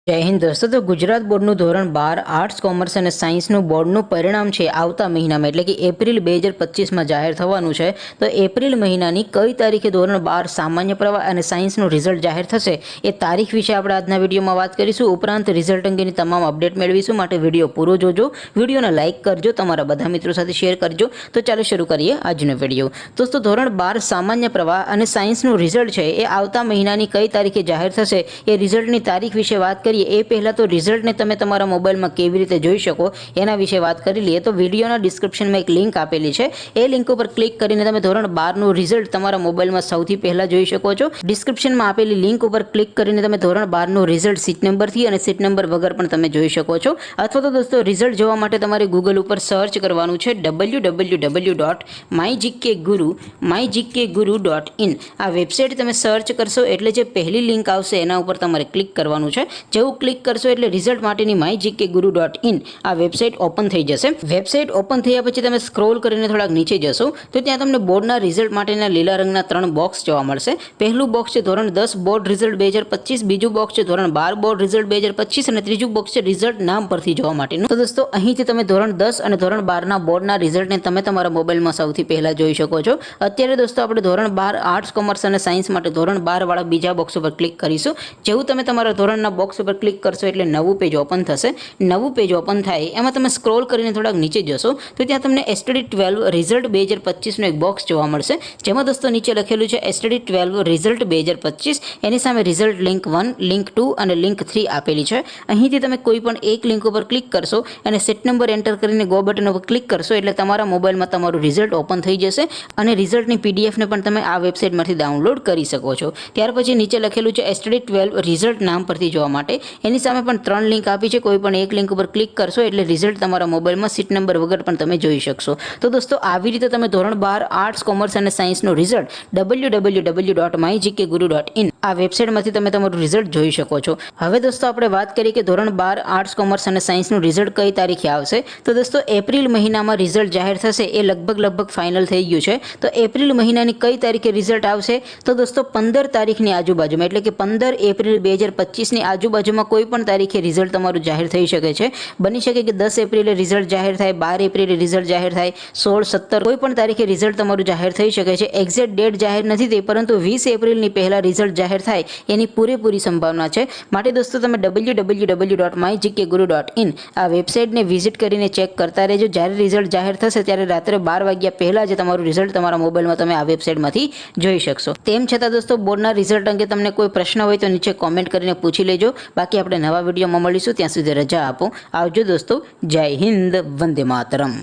જય હિન્દ દોસ્તો। તો ગુજરાત બોર્ડનું ધોરણ 12 આર્ટ્સ કોમર્સ અને સાયન્સનું બોર્ડનું પરિણામ છે આવતા મહિનામાં એટલે કે એપ્રિલ 2025માં જાહેર થવાનું છે। તો એપ્રિલ મહિનાની કઈ તારીખે ધોરણ 12 સામાન્ય પ્રવાહ અને સાયન્સનું રિઝલ્ટ જાહેર થશે એ તારીખ વિશે આપણે આજના વિડીયોમાં વાત કરીશું। ઉપરાંત રિઝલ્ટ અંગેની તમામ અપડેટ મેળવીશું, માટે વિડીયો પૂરો જોજો, વિડીયોને લાઇક કરજો, તમારા બધા મિત્રો સાથે શેર કરજો। તો ચાલો શરૂ કરીએ આજનો વિડીયો। દોસ્તો ધોરણ 12 સામાન્ય પ્રવાહ અને સાયન્સનું રિઝલ્ટ છે એ આવતા મહિનાની કઈ તારીખે જાહેર થશે એ રિઝલ્ટની તારીખ વિશે વાત કરીએ એ પહેલાં તો રિઝલ્ટને તમે તમારા મોબાઈલમાં કેવી રીતે જોઈ શકો એના વિશે વાત કરી લઈએ। તો વિડીયોના ડિસ્ક્રિપ્શનમાં એક લિંક આપેલી છે, એ લિંક ઉપર ક્લિક કરીને તમે ધોરણ 12નું રિઝલ્ટ તમારા મોબાઈલમાં સૌથી પહેલાં જોઈ શકો છો। ડિસ્ક્રિપ્શનમાં આપેલી લિંક ઉપર ક્લિક કરીને તમે ધોરણ 12નું રિઝલ્ટ સીટ નંબરથી અને સીટ નંબર વગર પણ તમે જોઈ શકો છો। અથવા તો દોસ્તો રિઝલ્ટ જોવા માટે તમારે ગૂગલ ઉપર સર્ચ કરવાનું છે www.mygkguru.in। આ વેબસાઇટ તમે સર્ચ કરશો એટલે જે પહેલી લિંક આવશે એના ઉપર તમારે ક્લિક કરવાનું છે। જેવું ક્લિક કરશો એટલે રિઝલ્ટ માટેની mygkguru.in આ વેબસાઇટ ઓપન થઈ જશે। વેબસાઇટ ઓપન થયા પછી તમે સ્ક્રોલ કરીને થોડાક નીચે જશો તો ત્યાં તમને બોર્ડના રિઝલ્ટ માટેના લીલા રંગના 3 બોક્સ જોવા મળશે। પહેલું બોક્સ છે ધોરણ 10 બોર્ડ રિઝલ્ટ 2025, બીજું બોક્સ છે ધોરણ 12 બોર્ડ રિઝલ્ટ 2025 અને ત્રીજું બોક્સ છે રિઝલ્ટ નામ પરથી જોવા માટેનું। તો દોસ્તો અહીંથી તમે ધોરણ 10 અને ધોરણ 12ના બોર્ડના રિઝલ્ટને તમે તમારા મોબાઈલમાં સૌથી પહેલા જોઈ શકો છો। અત્યારે દોસ્તો આપણે ધોરણ 12 આર્ટ્સ કોમર્સ અને સાયન્સ માટે ધોરણ 12 વાળા બીજા બોક્સ ઉપર ક્લિક કરીશું। જેવું તમે તમારા ધોરણના બોક્સ ઉપર ક્લિક કરશો એટલે નવું પેજ ઓપન થશે। નવું પેજ ઓપન થાય એમાં તમે સ્ક્રોલ કરીને થોડાક નીચે જશો તો ત્યાં તમને STD 12 રિઝલ્ટ 2025નું એક બોક્સ જોવા મળશે, જેમાં દોસ્તો નીચે લખેલું છે STD 12 રિઝલ્ટ 2025, એની સામે રિઝલ્ટ લિંક 1, લિંક 2 અને લિંક 3 આપેલી છે। અહીંથી તમે કોઈ પણ એક લિંક ઉપર ક્લિક કરશો અને સેટ નંબર એન્ટર કરીને ગો બટન ઉપર ક્લિક કરશો એટલે તમારા મોબાઈલમાં તમારું રિઝલ્ટ ઓપન થઈ જશે અને રિઝલ્ટની પીડીએફને પણ તમે આ વેબસાઇટમાંથી ડાઉનલોડ કરી શકો છો। ત્યાર પછી નીચે લખેલું છે STD 12 રિઝલ્ટ નામ પરથી જોવા માટે, એની સામે પણ 3 લિંક આપી છે, કોઈ પણ એક લિંક ઉપર ક્લિક કરશો એટલે રિઝલ્ટ તમારા મોબાઈલમાં સીટ નંબર વગર પણ તમે જોઈ શકશો। તો દોસ્તો આવી રીતે તમે ધોરણ 12 આર્ટ્સ કોમર્સ અને સાયન્સનું રિઝલ્ટ www.mygkguru.in આ વેબસાઇટમાંથી તમે તમારું રિઝલ્ટ જોઈ શકો છો। હવે દોસ્તો આપણે વાત કરીએ કે ધોરણ 12 આર્ટ્સ કોમર્સ અને સાયન્સનું રિઝલ્ટ કઈ તારીખે આવશે। તો દોસ્તો એપ્રિલ મહિનામાં રિઝલ્ટ જાહેર થશે એ લગભગ ફાઇનલ થઈ ગયું છે। તો એપ્રિલ મહિનાની કઈ તારીખે રિઝલ્ટ આવશે તો દોસ્તો 15 તારીખની આજુબાજુમાં એટલે કે 15 એપ્રિલ 2025ની આજુબાજુમાં કોઈ પણ તારીખે રિઝલ્ટ તમારું જાહેર થઈ શકે છે। બની શકે કે 10 એપ્રિલે રિઝલ્ટ જાહેર થાય, 12 એપ્રિલે રિઝલ્ટ જાહેર થાય, 16, 17 કોઈ પણ તારીખે રિઝલ્ટ તમારું જાહેર થઈ શકે છે। એક્ઝેક્ટ ડેટ જાહેર નથી થઈ, પરંતુ 20 એપ્રિલની પહેલા રિઝલ્ટ જાહેર થાય એની પૂરેપૂરી સંભાવના છે। માટે દોસ્તો તમે www.mygkguru.in આ વેબસાઇટને વિઝિટ કરીને ચેક કરતા રહેજો। જ્યારે રિઝલ્ટ જાહેર થશે ત્યારે રાત્રે 12 વાગ્યા પહેલાં જ તમારું રિઝલ્ટ તમારા મોબાઈલમાં તમે આ વેબસાઇટમાંથી જોઈ શકશો। તેમ છતાં દોસ્તો બોર્ડના રિઝલ્ટ અંગે તમને કોઈ પ્રશ્ન હોય તો નીચે કોમેન્ટ કરીને પૂછી લેજો। બાકી આપણે નવા વિડીયોમાં મળીશું, ત્યાં સુધી રજા આપો। આવજો દોસ્તો, જય હિન્દ, વંદે માતરમ।